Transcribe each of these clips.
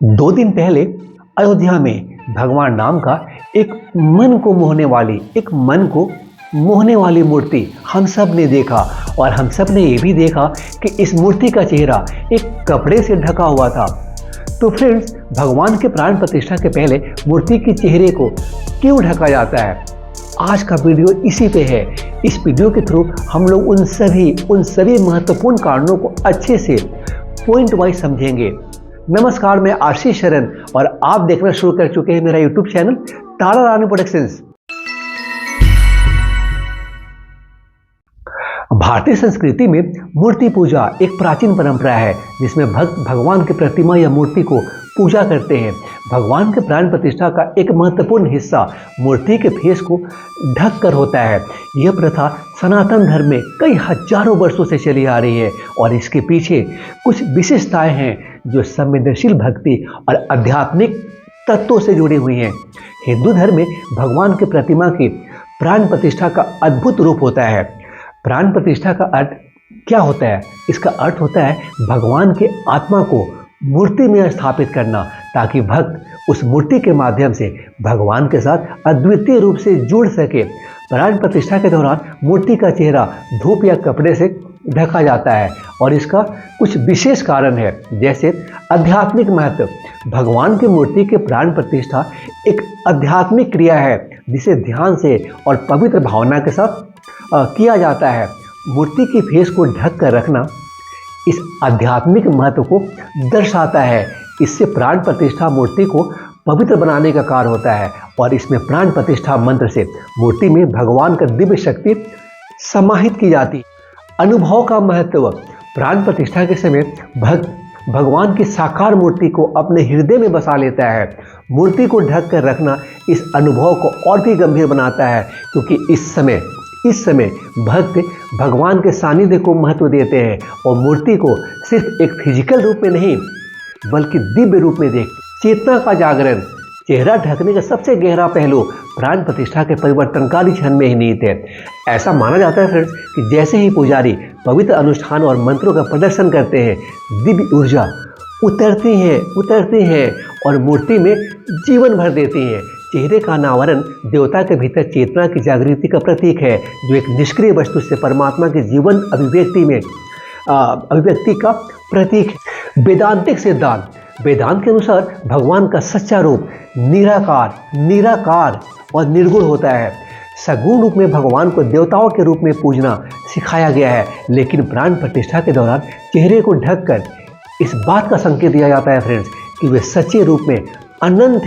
दो दिन पहले अयोध्या में भगवान राम का एक मन को मोहने वाली मूर्ति हम सब ने देखा। और हम सब ने ये भी देखा कि इस मूर्ति का चेहरा एक कपड़े से ढका हुआ था। तो फ्रेंड्स, भगवान के प्राण प्रतिष्ठा के पहले मूर्ति के चेहरे को क्यों ढका जाता है, आज का वीडियो इसी पे है। इस वीडियो के थ्रू हम लोग उन सभी महत्वपूर्ण कारणों को अच्छे से पॉइंट वाइज समझेंगे। नमस्कार, मैं आशीष शरण और आप देखना शुरू कर चुके हैं मेरा यूट्यूब चैनल तारा रानी प्रोडक्शंस। भारतीय संस्कृति में मूर्ति पूजा एक प्राचीन परंपरा है जिसमें भक्त भगवान की प्रतिमा या मूर्ति को पूजा करते हैं। भगवान के प्राण प्रतिष्ठा का एक महत्वपूर्ण हिस्सा मूर्ति के फेस को ढक कर होता है। यह प्रथा सनातन धर्म में कई हजारों वर्षों से चली आ रही है और इसके पीछे कुछ विशेषताएं हैं जो संवेदनशील भक्ति और आध्यात्मिक तत्वों से जुड़ी हुई हैं। हिंदू धर्म में भगवान की प्रतिमा की प्राण प्रतिष्ठा का अद्भुत रूप होता है। प्राण प्रतिष्ठा का अर्थ क्या होता है? इसका अर्थ होता है भगवान के आत्मा को मूर्ति में स्थापित करना, ताकि भक्त उस मूर्ति के माध्यम से भगवान के साथ अद्वितीय रूप से जुड़ सके। प्राण प्रतिष्ठा के दौरान मूर्ति का चेहरा धूप या कपड़े से ढका जाता है और इसका कुछ विशेष कारण है, जैसे आध्यात्मिक महत्व। भगवान की मूर्ति के प्राण प्रतिष्ठा एक आध्यात्मिक क्रिया है जिसे ध्यान से और पवित्र भावना के साथ किया जाता है। मूर्ति की फेस को ढक कर रखना इस आध्यात्मिक महत्व को दर्शाता है। इससे प्राण प्रतिष्ठा मूर्ति को पवित्र बनाने का कार्य होता है और इसमें प्राण प्रतिष्ठा मंत्र से मूर्ति में भगवान का दिव्य शक्ति समाहित की जाती। अनुभव का महत्व। प्राण प्रतिष्ठा के समय भक्त भगवान की साकार मूर्ति को अपने हृदय में बसा लेता है। मूर्ति को ढक कर रखना इस अनुभव को और भी गंभीर बनाता है, क्योंकि इस समय भक्त भगवान के सानिध्य को महत्व देते हैं और मूर्ति को सिर्फ एक फिजिकल रूप में नहीं बल्कि दिव्य रूप में देखते। चेतना का जागरण। चेहरा ढकने का सबसे गहरा पहलू प्राण प्रतिष्ठा के परिवर्तनकारी क्षण में ही निहित है। ऐसा माना जाता है फ्रेंड्स कि जैसे ही पुजारी पवित्र अनुष्ठान और मंत्रों का प्रदर्शन करते हैं, दिव्य ऊर्जा उतरती हैं और मूर्ति में जीवन भर देती हैं। चेहरे का अनावरण देवता के भीतर चेतना की जागृति का प्रतीक है, जो एक निष्क्रिय वस्तु से परमात्मा के जीवन अभिव्यक्ति का प्रतीक है। वेदांतिक सिद्धांत। वेदांत के अनुसार भगवान का सच्चा रूप निराकार और निर्गुण होता है। सगुण रूप में भगवान को देवताओं के रूप में पूजना सिखाया गया है, लेकिन प्राण प्रतिष्ठा के दौरान चेहरे को ढककर इस बात का संकेत दिया जाता है फ्रेंड्स कि वे सच्चे रूप में अनंत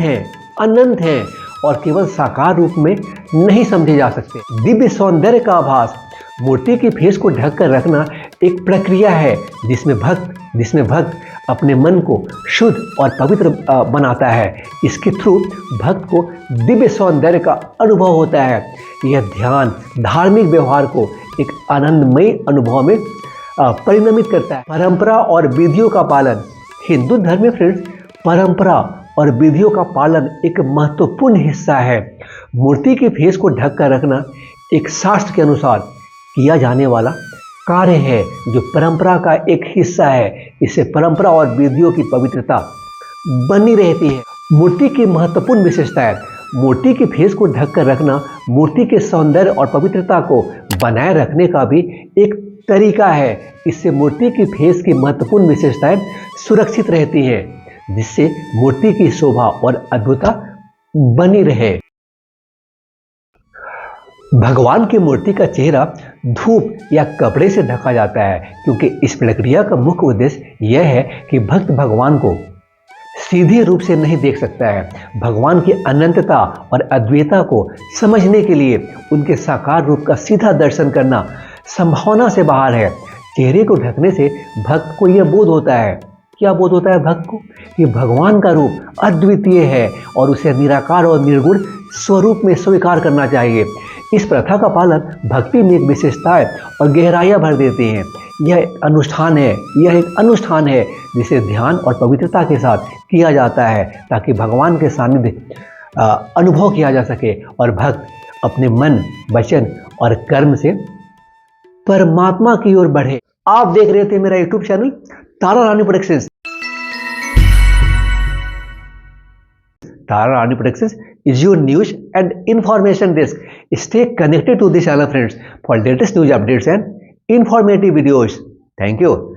हैं और केवल साकार रूप में नहीं समझे जा सकते। दिव्य सौंदर्य का आभास। मूर्ति की फेस को ढक कर रखना एक प्रक्रिया है जिसमें भक्त अपने मन को शुद्ध और पवित्र बनाता है। इसके थ्रू भक्त को दिव्य सौंदर्य का अनुभव होता है। यह ध्यान धार्मिक व्यवहार को एक आनंदमय अनुभव में परिणमित करता है। परंपरा और विधियों का पालन। हिंदू धर्म में फ्रेंड्स परंपरा और विधियों का पालन एक महत्वपूर्ण हिस्सा है। मूर्ति के फेस को ढक कर रखना एक शास्त्र के अनुसार किया जाने वाला कार्य है, जो परंपरा का एक हिस्सा है। इससे परंपरा और विधियों की पवित्रता बनी रहती है। मूर्ति की महत्वपूर्ण विशेषताएं। मूर्ति के फेस को ढक कर रखना मूर्ति के सौंदर्य और पवित्रता को बनाए रखने का भी एक तरीका है। इससे मूर्ति की फेस की महत्वपूर्ण विशेषताएं सुरक्षित रहती हैं, जिससे मूर्ति की शोभा और अद्भुतता बनी रहे। भगवान की मूर्ति का चेहरा धूप या कपड़े से ढका जाता है, क्योंकि इस प्रक्रिया का मुख्य उद्देश्य यह है कि भक्त भगवान को सीधे रूप से नहीं देख सकता है। भगवान की अनंतता और अद्वैतता को समझने के लिए उनके साकार रूप का सीधा दर्शन करना संभावना से बाहर है। चेहरे को ढकने से भक्त को यह बोध होता है, क्या बोध होता है भक्त को? कि भगवान का रूप अद्वितीय है और उसे निराकार और निर्गुण स्वरूप में स्वीकार करना चाहिए। इस प्रथा का पालन भक्ति में एक विशेषताएं और गहराइयां भर देती हैं। यह एक अनुष्ठान है जिसे ध्यान और पवित्रता के साथ किया जाता है, ताकि भगवान के सानिध्य अनुभव किया जा सके और भक्त अपने मन, वचन और कर्म से परमात्मा की ओर बढ़े। आप देख रहे थे मेरा YouTube channel Tara Rani productions. Tara Rani Productions is your news and information desk. Stay connected to this channel, friends, for latest news updates and informative videos. Thank you.